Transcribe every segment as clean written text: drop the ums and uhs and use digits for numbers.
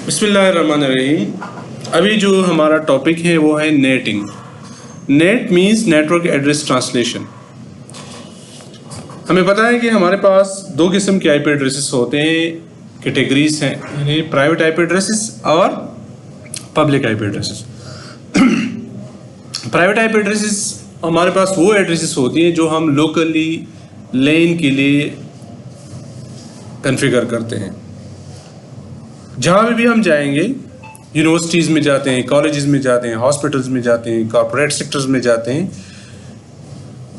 बिस्मिल्लाहिर्रहमानिर्रहीम। अभी जो हमारा टॉपिक है वो है netting. Net means network address translation. हमें पता है कि हमारे पास दो किस्म के आईपी एड्रेसेस होते हैं, कैटेगरीज हैं, यानी प्राइवेट आईपी एड्रेसेस और public IP addresses. Private IP addresses हमारे पास वो एड्रेसेस होती हैं जो हम लोकली लेन के लिए कॉन्फ़िगर करते हैं। जहाँ भी हम जाएंगे, यूनिवर्सिटीज़ में जाते हैं, कॉलेजेस में जाते हैं, हॉस्पिटल्स में जाते हैं, कॉर्पोरेट सेक्टर्स में जाते हैं,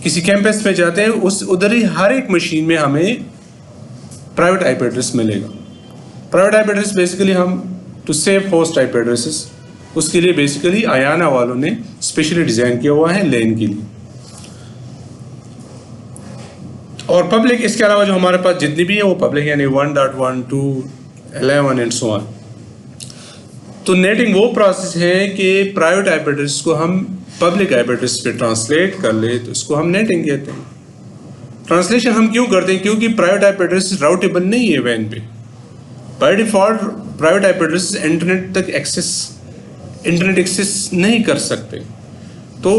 किसी कैंपस में जाते हैं, उधर ही हर एक मशीन में हमें प्राइवेट आईपी एड्रेस मिलेगा। प्राइवेट आईपी एड्रेस बेसिकली हम to save host IP addresses, उसके लिए बेसिकली आयाना वालों ने स्पेशली डिज़ाइन किया हुआ है लेन के लिए। और पब्लिक, इसके अलावा जो हमारे पास जितनी भी है वो पब्लिक, यानी 1.1, 2, 11 एंड सो ऑन। तो नेटिंग वो प्रोसेस है कि प्राइवेट आईपी एड्रेस को हम पब्लिक आईपी एड्रेस पे ट्रांसलेट कर ले, तो इसको हम नेटिंग कहते हैं। ट्रांसलेशन हम क्यों करते हैं? क्योंकि प्राइवेट आईपी एड्रेस राउटेबल नहीं है वैन पे। By default private IP address internet access नहीं कर सकते। तो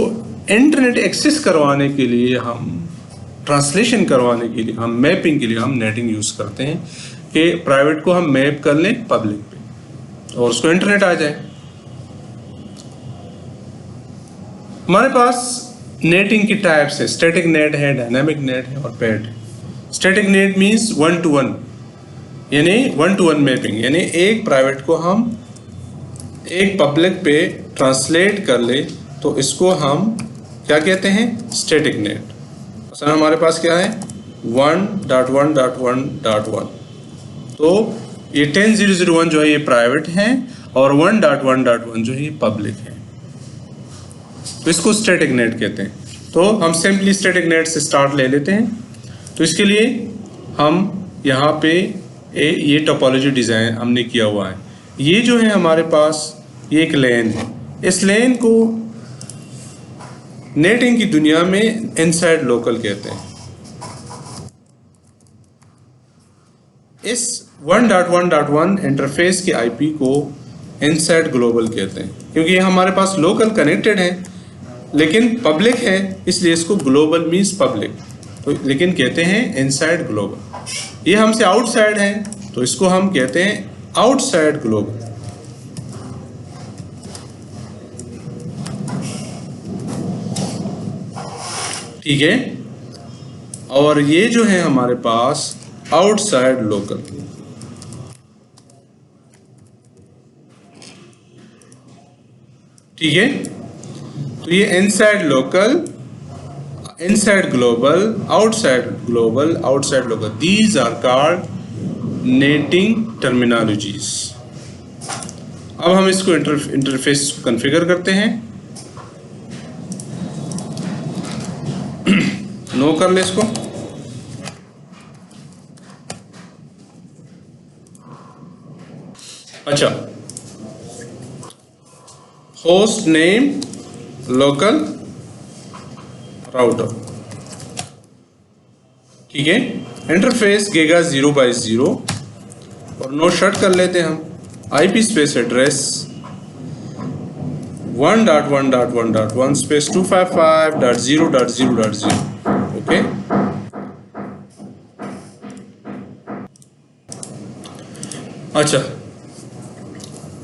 इंटरनेट एक्सेस करवाने के लिए हम, ट्रांसलेशन करवाने के लिए हम, मैपिंग के लिए हम नेटिंग यूज़ करते हैं कि प्राइवेट को हम मैप कर लें पब्लिक पे और उसको इंटरनेट आ जाए। हमारे पास नेटिंग की टाइप्स है, स्टैटिक नेट है, डायनामिक नेट है और paired. Static net means 1 to 1, यानी 1 to 1 मैपिंग, यानी एक प्राइवेट को हम एक पब्लिक पे ट्रांसलेट कर ले, तो इसको हम क्या कहते हैं? Static net. असल हमारे पास क्या है? 1.1.1.1। तो ये 10.0.0.1 जो है ये प्राइवेट है और 1.1.1 जो है ये पब्लिक है। तो इसको स्टैटिक नेट कहते हैं। तो हम सिंपली स्टैटिक नेट से स्टार्ट ले लेते हैं। तो इसके लिए हम यहाँ पे ये टोपोलॉजी डिज़ाइन हमने किया हुआ है। ये जो है हमारे पास ये एक लेन है। इस लेन को नेटिंग की दुनिया में इनसाइड लोकल कहते हैं। इस 1.1.1 इंटरफेस के आईपी को इनसाइड ग्लोबल कहते हैं, क्योंकि ये हमारे पास लोकल कनेक्टेड है लेकिन पब्लिक है, इसलिए इसको ग्लोबल मींस पब्लिक, तो लेकिन कहते हैं इनसाइड ग्लोबल। ये हमसे आउटसाइड है तो इसको हम कहते हैं आउटसाइड ग्लोबल। ठीक है। और ये जो है हमारे पास आउटसाइड लोकल। ठीक है। तो ये inside local, inside global, outside local, these are called NATing terminologies. अब हम इसको इंटरफेस कॉन्फ़िगर करते हैं। नो कर ले इसको। अच्छा, होस्ट नेम लोकल राउटर। ठीक है। इंटरफेस गीगा 0/0 और नो शट कर लेते हैं हम। IP space address 1.1.1.1 space 255.0.0.0। Okay. अच्छा,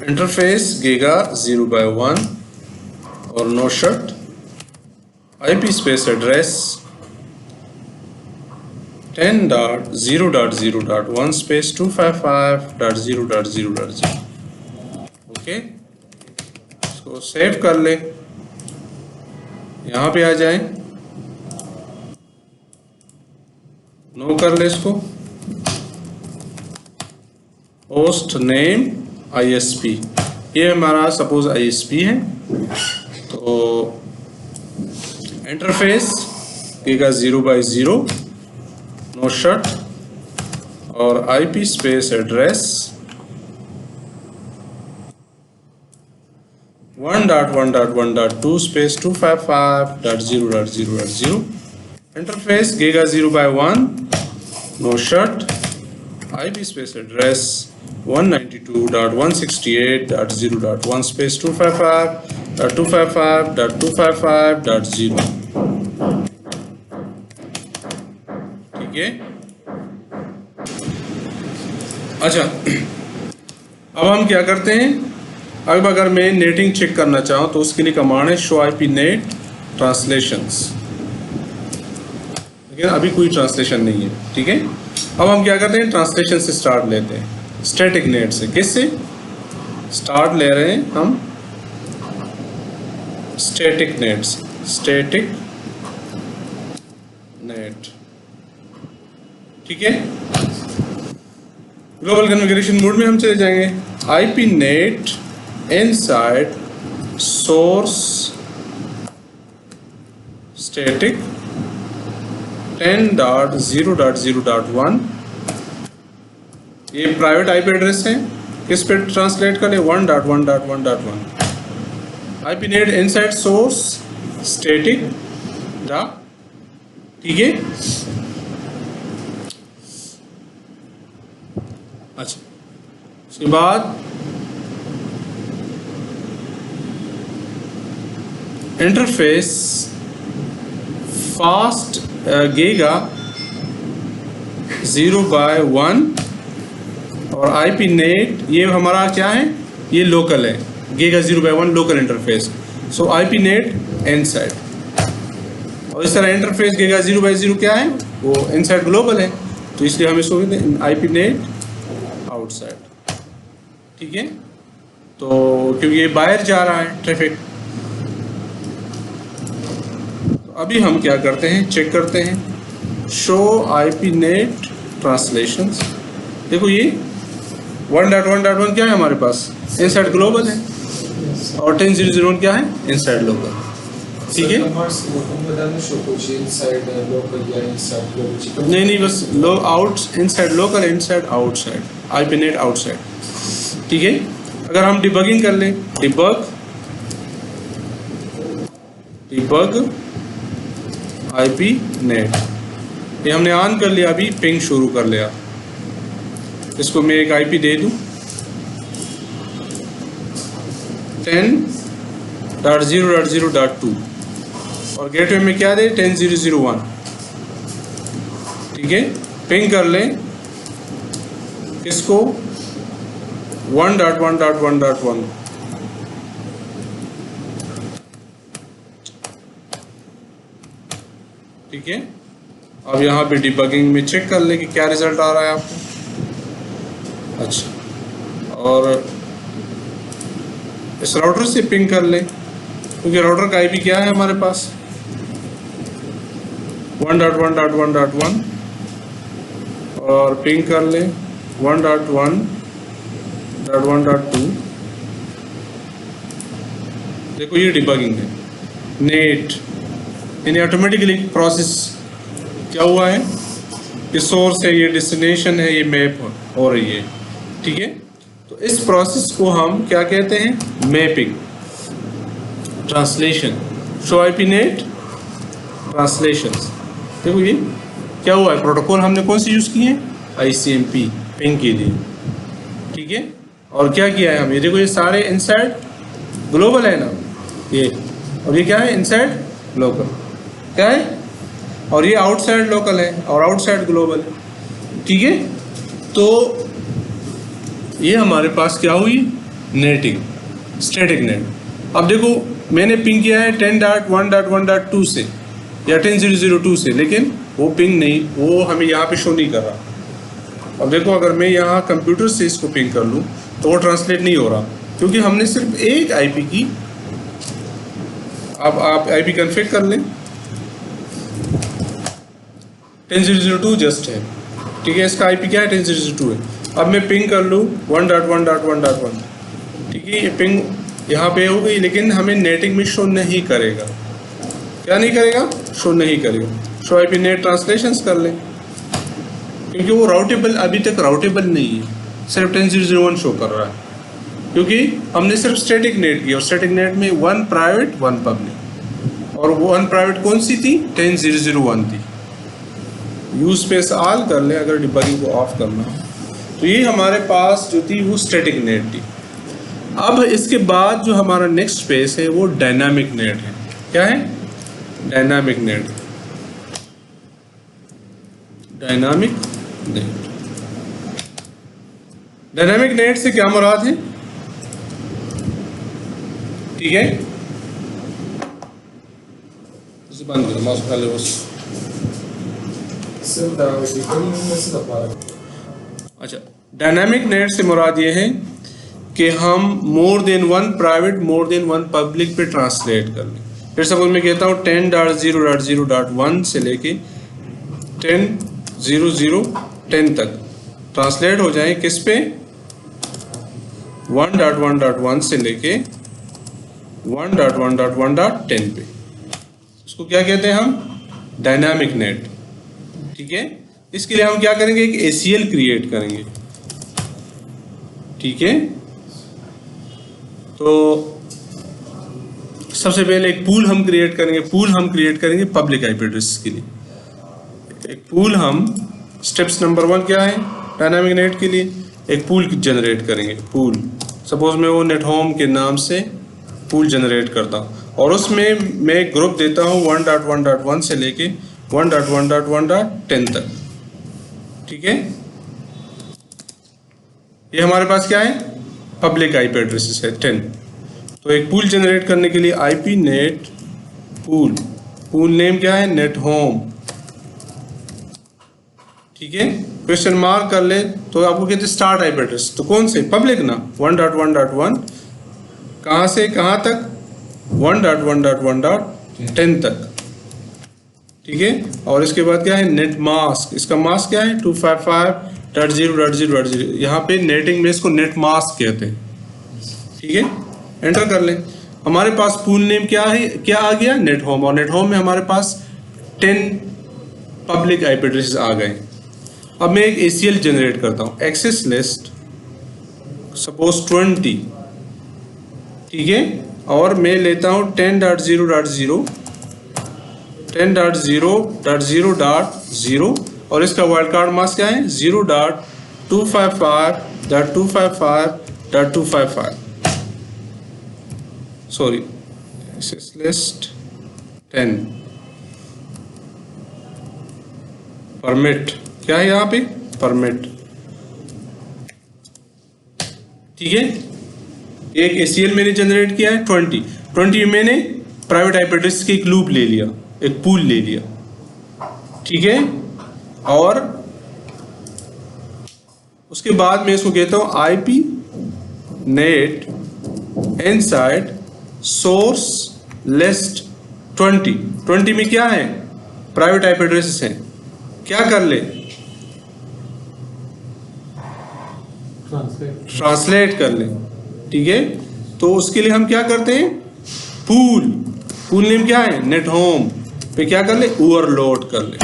इंटरफेस गीगा 0/1 और no shut. IP space address 10.0.0.1 space 255.0.0.0। Okay, इसको सेव कर ले। यहाँ पे आ जाए, नो कर ले इसको। होस्ट नेम ISP, ये हमारा सपोज ISP है। तो इंटरफेस गीगा 0/0 नो शट और IP space address 1.1.1.2 space 255.0.0.0। Interface giga 0/1 no shut IP space address 192.168.0.1 space 255.255.255.0, ठीक है। अच्छा, अब हम क्या करते हैं, अब अगर मैं नेटिंग चेक करना चाहूँ तो उसके लिए कमांड है शो IP नेट ट्रांसलेशंस, लेकिन अभी कोई ट्रांसलेशन नहीं है, ठीक है। अब हम क्या करते हैं, ट्रांसलेशन से स्टार्ट लेते हैं, स्टैटिक नेट से। किससे स्टार्ट ले रहे हैं हम? स्टैटिक नेट से, स्टैटिक नेट, ठीक है। ग्लोबल कॉन्फ़िगरेशन मोड में हम चले जाएंगे। IP net inside source static 10.0.0.1, ये प्राइवेट IP एड्रेस है। किस पे ट्रांसलेट करें? 1.1.1.1। IP net inside source static डा, ठीक है। अच्छा, उसके बाद इंटरफेस फास्ट गीगा 0/1 और IP नेट ये हमारा क्या है, ये लोकल है, गीगा 0/1 लोकल इंटरफेस। सो IP नेट इनसाइड, और इस तरह इंटरफेस गीगा 0/0 क्या है, वो इनसाइड ग्लोबल है, तो इसलिए हम इसको कहते हैं IP नेट आउटसाइड, ठीक है। तो क्योंकि ये बाहर जा रहा है ट्रैफिक, तो अभी हम क्या करते हैं, चेक करते हैं शो IP नेट ट्रांसलेशंस। देखो ये 1.1.1 क्या है हमारे पास, इनसाइड ग्लोबल है, और 10.0.0 क्या है, इनसाइड लोकल, ठीक है। नहीं, बस out inside local, inside outside, IP net outside, ठीक है। अगर हम डिबगिंग कर लें, डिबग IP नेट, ये हमने ऑन कर लिया, अभी पिंग शुरू कर लिया। इसको मैं एक IP दे दूं 10.0.0.2 और गेटवे में क्या दे, 10.0.0.1, ठीक है। पिंग कर लें इसको 1.1.1.1, ठीक है। अब यहाँ पे डिबगिंग में चेक कर ले कि क्या रिजल्ट आ रहा है आपको। अच्छा, और इस राउटर से पिंग कर ले, क्योंकि राउटर का IP क्या है हमारे पास, 1.1.1.1, और पिंग कर ले 1.1.1.2। देखो ये डिबगिंग है, नेट यानी ऑटोमेटिकली प्रोसेस क्या हुआ है, ये सोर्स है, ये डेस्टिनेशन है, ये मैप हो रही है, ठीक है। तो इस प्रोसेस को हम क्या कहते हैं, mapping translation, show IP net translations. देखो ये क्या हुआ है, प्रोटोकॉल हमने कौन सी यूज़ की है, ICMP पिंग के लिए, ठीक है। और क्या किया है हम, ये देखो ये सारे इनसाइड ग्लोबल है ना ये, और ये क्या है, इनसाइड लोकल क्या है, और ये आउटसाइड लोकल है और आउटसाइड ग्लोबल है, ठीक है। तो ये हमारे पास क्या हुई, नेटिंग, स्टैटिक नेट। अब देखो मैंने पिंग किया है 10.1.1.2 से या 10.0.0.2 से, लेकिन वो पिंग नहीं, वो हमें यहाँ पे शो नहीं कर रहा। अब देखो अगर मैं यहाँ कंप्यूटर से इसको पिंग कर लूँ तो वो ट्रांसलेट नहीं हो रहा, क्योंकि हमने सिर्फ एक IP की। अब आप IP कन्फिग कर लें, 10.0.0.2 जस्ट है, ठीक है। इसका IP क्या है, 10.0.0.2 है। अब मैं पिंग कर लूँ 1.1.1.1, ठीक है। ये पिंग यहाँ पे हो गई, लेकिन हमें नेटिंग में शो नहीं करेगा। क्या नहीं करेगा, शो नहीं करेगा। शो IP नेट ट्रांसलेशंस कर लें, क्योंकि वो राउटेबल अभी तक राउटेबल नहीं है, सिर्फ 10.0.0.1 शो कर रहा है, क्योंकि हमने सिर्फ स्टैटिक नेट की, और स्टैटिक नेट में 1 प्राइवेट 1 पब्लिक, और वो 1 प्राइवेट कौन सी थी, 10.0.0.1 थी। यूज स्पेस ऑल कर ले अगर डिबगिंग को ऑफ करना, तो तो ये हमारे पास जो थी वो स्टैटिक नेट थी। अब इसके बाद जो हमारा नेक्स्ट फेस है वो डायनामिक नेट है। क्या है? Dynamic net. Dynamic net. Dynamic net से क्या मुराद है? ठीक है, बंद करो माउस कर लो बस। अच्छा, डायनामिक नेट से मुराद ये है कि हम more than one private more than one public पे ट्रांसलेट कर लें। फिर सपोज मैं कहता हूँ 10.0.0.1 से लेके 10.0.0.10 तक ट्रांसलेट हो जाए किस पे? 1.1.1 से लेके 1.1.1.10 पे। इसको क्या कहते हैं हम? Dynamic net. ठीक है, इसके लिए हम क्या करेंगे? एक ACL क्रिएट करेंगे। ठीक है, तो सबसे पहले एक पूल हम क्रिएट करेंगे। पूल हम क्रिएट करेंगे पब्लिक आईपी एड्रेस के लिए। एक पूल हम, स्टेप्स नंबर 1 क्या है डायनामिक नेट के लिए? एक पूल जनरेट करेंगे। पूल सपोज मैं वो नेट होम के नाम से पूल जनरेट करता हूँ और उसमें मैं एक ग्रुप देता हूँ 1.1.1 से लेके 1.1.1.10 तक। ठीक है, ये हमारे पास क्या है? पब्लिक आईपी एड्रेसेस है 10। तो एक पूल जनरेट करने के लिए IP net pool, pool name क्या है? Net home. ठीक है, क्वेश्चन मार्क कर ले तो आपको कहते स्टार्ट आईपी एड्रेस। तो कौन से? पब्लिक ना, 1.1.1 कहाँ से कहाँ तक? 1.1.1.10 तक। ठीक है, और इसके बाद क्या है? Net mask. इसका मास्क क्या है? 255.0.0.0। यहाँ पे नेटिंग में इसको नेट मास्क कहते हैं। ठीक है, एंटर कर लें। हमारे पास पूल नेम क्या है? क्या आ गया? Net home. और नेट होम में हमारे पास 10 पब्लिक आईपी एड्रेसेस आ गए। अब मैं एक ACL जनरेट करता हूँ, एक्सेस लिस्ट सपोज 20। ठीक है, और मैं लेता हूँ 10.0.0 और इसका वाइल्ड कार्ड मास्क क्या है? 0.255.255.255। सॉरी, एक्सेस लिस्ट 10 परमिट क्या है यहाँ पे? परमिट। ठीक है, एक ACL मैंने जनरेट किया है 20 मैंने प्राइवेट आईपी एड्रेस की एक लूप ले लिया, एक पूल ले लिया। ठीक है, और उसके बाद मैं इसको कहता हूं IP net inside source list 20 में क्या है? प्राइवेट आईपी एड्रेसेस हैं। क्या कर ले? ट्रांसलेट कर ले। ठीक है, तो उसके लिए हम क्या करते हैं? पूल नेम क्या है? नेट होम पे क्या कर ले? ओवरलोड कर ले।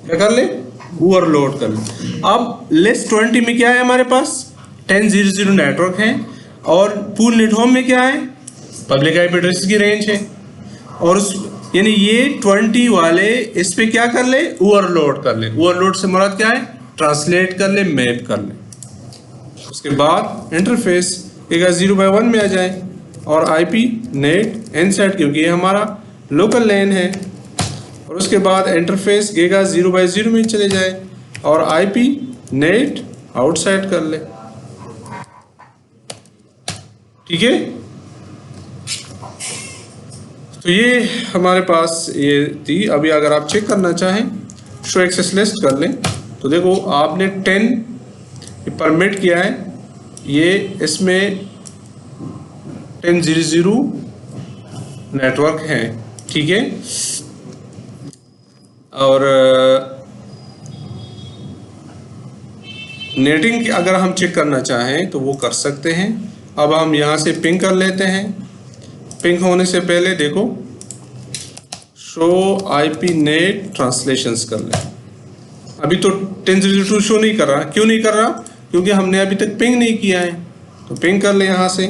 क्या कर ले? ओवरलोड कर ले। अब लिस्ट 20 में क्या है हमारे पास? 10.0.0 नेटवर्क है और पूल नेट होम में क्या है? पब्लिक आईपी एड्रेस की रेंज है। और उस यानी ये 20 वाले इस पे क्या कर ले? ओवरलोड कर ले। ओवरलोड से मुराद क्या है? ट्रांसलेट कर ले, मैप कर ले। उसके बाद इंटरफेस 0/1 में आ जाए और आईपी नेट इनसाइड, क्योंकि ये हमारा लोकल लैन है। और उसके बाद इंटरफेस 0/0 में चले जाए और आईपी नेट आउटसाइड कर ले। ठीक है, तो ये हमारे पास ये थी। अभी अगर आप चेक करना चाहें शो एक्सेस लिस्ट कर लें तो देखो आपने 10 परमिट किया है, ये इसमें 10.0.0 नेटवर्क है। ठीक है, और नेटिंग अगर हम चेक करना चाहें तो वो कर सकते हैं। अब हम यहाँ से पिंग कर लेते हैं। पिंग होने से पहले देखो शो आईपी नेट ट्रांसलेशंस कर लें। अभी तो 10.0.2 शो नहीं कर रहा। क्यों नहीं कर रहा? क्योंकि हमने अभी तक पिंग नहीं किया है। तो पिंग कर ले यहाँ से।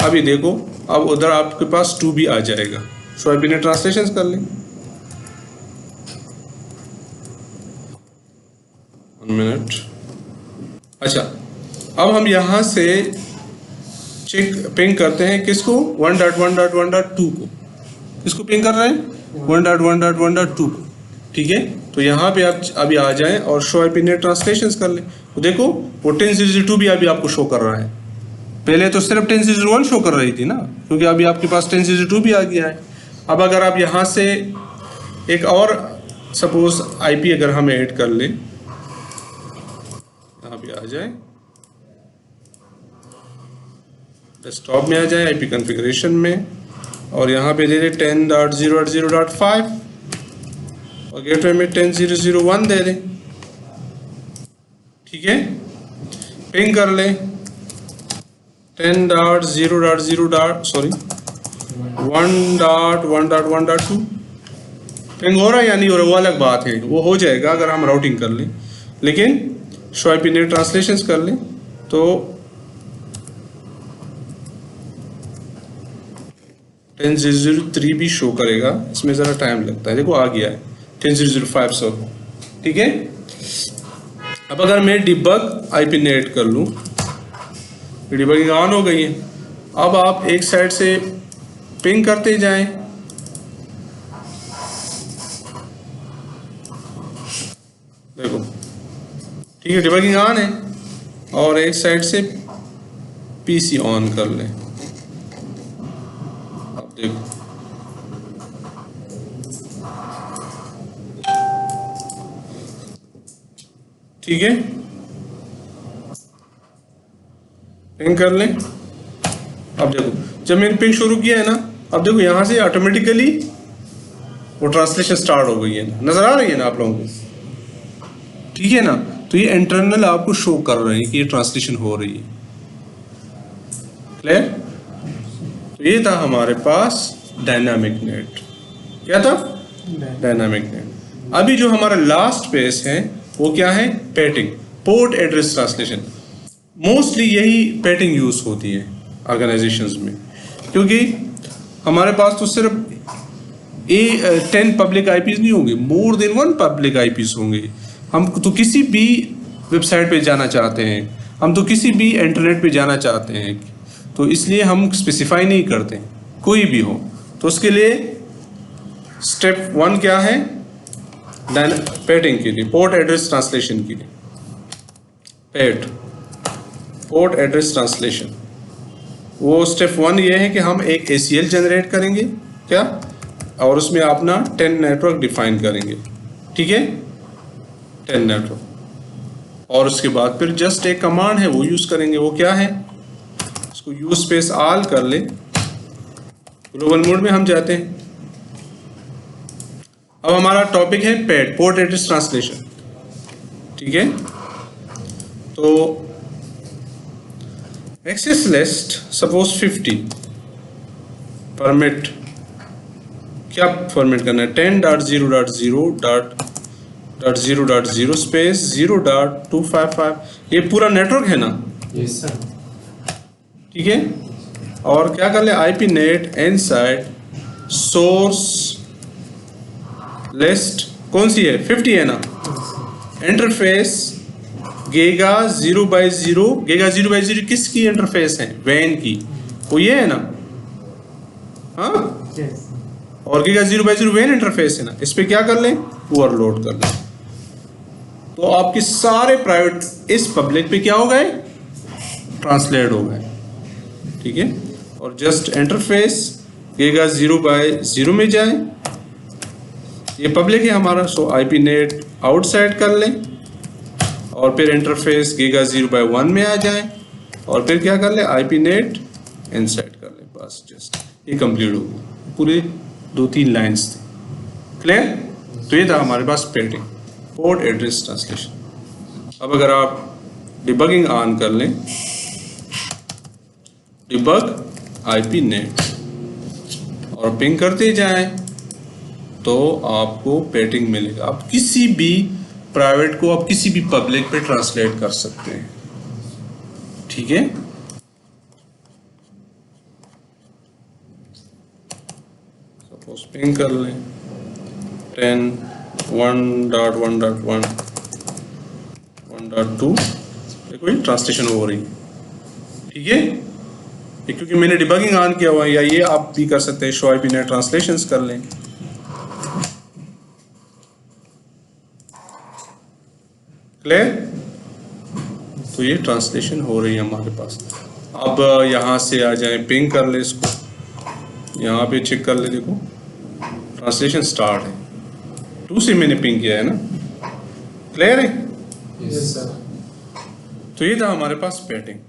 अभी देखो अब उधर आपके पास 2 भी आ जाएगा। शो आईपी नेट ट्रांसलेशंस कर लें। 1 मिनट। अच्छा, अब हम यहाँ से चेक पिंग करते हैं किसको, 1.1.1.2 को। किसको पिंग कर रहे हैं, 1.1.1.2 को। ठीक है, तो यहाँ पे आप अभी आ जाएं और शो आईपी नेट ट्रांसलेशन कर लें। तो देखो वो 10.0.2 भी अभी आपको शो कर रहा है। पहले तो सिर्फ 10.0.1 शो कर रही थी ना, क्योंकि अभी आपके पास 10.0.2 भी आ गया है। अब अगर आप यहाँ से एक और सपोज आईपी अगर हम ऐड कर लें, यहाँ पे आ जाए, डेस्कटॉप में आ जाए, आईपी कॉन्फ़िगरेशन में, और यहाँ पे दे दे 10.0.0.5 और गेटवे में 10.0.0.1 दे दें। ठीक है, पिंग कर लें 1.1.1.2। पिंग हो रहा है या नहीं हो रहा वो अलग बात है, वो हो जाएगा अगर हम राउटिंग कर लें। लेकिन शो आईपी नेट ट्रांसलेशंस कर लें तो 10.0.0.3 भी शो करेगा। इसमें ज़रा टाइम लगता है, देखो आ गया है 10.0.0.5 सो। ठीक है, अब अगर मैं डिबग आईपी नेट कर लूँ, डिबगिंग ऑन हो गई है। अब आप एक साइड से पिंग करते जाएं, देखो ठीक है, डिबगिंग ऑन है, और एक साइड से पीसी ऑन कर लें। अब देखो ठीक है, पिंग कर लें। अब देखो जब मैंने पिंग शुरू किया है ना, अब देखो यहाँ से ऑटोमेटिकली वो ट्रांसलेशन स्टार्ट हो गई है, नजर आ रही है ना आप लोगों को। ठीक है ना, तो ये इंटरनल आपको शो कर रहे हैं कि ये ट्रांसलेशन हो रही है। क्लियर? तो ये था हमारे पास डायनामिक नेट। क्या था? Dynamic net. अभी जो हमारा लास्ट पेज है वो क्या है? Painting, port address translation. Mostly यही पेटिंग यूज होती है ऑर्गेनाइजेशंस में, क्योंकि हमारे पास तो सिर्फ 10 पब्लिक आईपीज नहीं होंगे, मोर देन 1 पब्लिक आईपीज होंगे। हम तो किसी भी वेबसाइट पे जाना चाहते हैं, हम तो किसी भी इंटरनेट पे जाना चाहते हैं, तो इसलिए हम स्पेसिफाई नहीं करते कोई भी हो। तो उसके लिए स्टेप 1 क्या है? पेटिंग के लिए, पोर्ट एड्रेस ट्रांसलेशन के लिए, पेट पोर्ट एड्रेस ट्रांसलेशन। वो स्टेप 1 ये है कि हम एक ACL जनरेट करेंगे क्या, और उसमें अपना 10 नेटवर्क डिफाइन करेंगे। ठीक है, 10 नेटवर्क, और उसके बाद फिर जस्ट एक कमांड है वो यूज करेंगे। वो क्या है? उसको यूज स्पेस ऑल कर ले, ग्लोबल मोड में हम जाते हैं। अब हमारा टॉपिक है पेट, पोर्ट एड्रेस ट्रांसलेशन। ठीक है, तो एक्सेस लिस्ट सपोज 50 परमिट, क्या फॉर्मेट करना है? 10.0.0.0.0 स्पेस 0.255। ये पूरा नेटवर्क है ना? Yes sir. ठीक है, और क्या कर ले? IP net inside source list कौन सी है? 50 है ना? इंटरफेस गेगा 0/0, गेगा 0/0 किसकी इंटरफेस है? वैन की, वो ये है ना? हाँ, और गीगा 0/0 वैन इंटरफेस है ना? इस पे क्या कर लें? ओवरलोड कर लें, तो आपके सारे प्राइवेट इस पब्लिक पे क्या हो गए? ट्रांसलेट हो गए। ठीक है, और जस्ट इंटरफेस गीगा 0/0 में जाए, ये पब्लिक है हमारा, सो आईपी नेट आउटसाइड कर लें, और फिर इंटरफेस गीगा 0/1 में आ जाए, और फिर क्या कर ले? आईपी नेट इनसाइड कर ले। बस जस्ट ये कंप्लीट हो गया, पूरे 2-3 लाइंस थे। क्लियर? तो ये था हमारे पास पेटिंग, पोर्ट एड्रेस ट्रांसलेशन। अब अगर आप डिबगिंग ऑन कर लें, डिबग आईपी नेट, और पिंग करते जाएं, तो आपको पेटिंग मिलेगा। आप किसी भी प्राइवेट को आप किसी भी पब्लिक पे ट्रांसलेट कर सकते हैं। ठीक है, सपोज पिंग कर लें 10.1.1.1.1.2, देखो ये ट्रांसलेशन हो रही है, ठीक है। ये क्योंकि मैंने डिबगिंग ऑन किया हुआ है, या ये आप भी कर सकते हैं, शोएब ने ट्रांसलेशंस कर लें। क्लियर? तो ये ट्रांसलेशन हो रही है हमारे पास। अब यहाँ से आ जाए, पिंग कर ले इसको, यहाँ पे चेक कर ले, देखो ट्रांसलेशन स्टार्ट है। 2 से मैंने पिंग किया है ना, क्लियर है? Yes sir. तो ये था हमारे पास पैटिंग।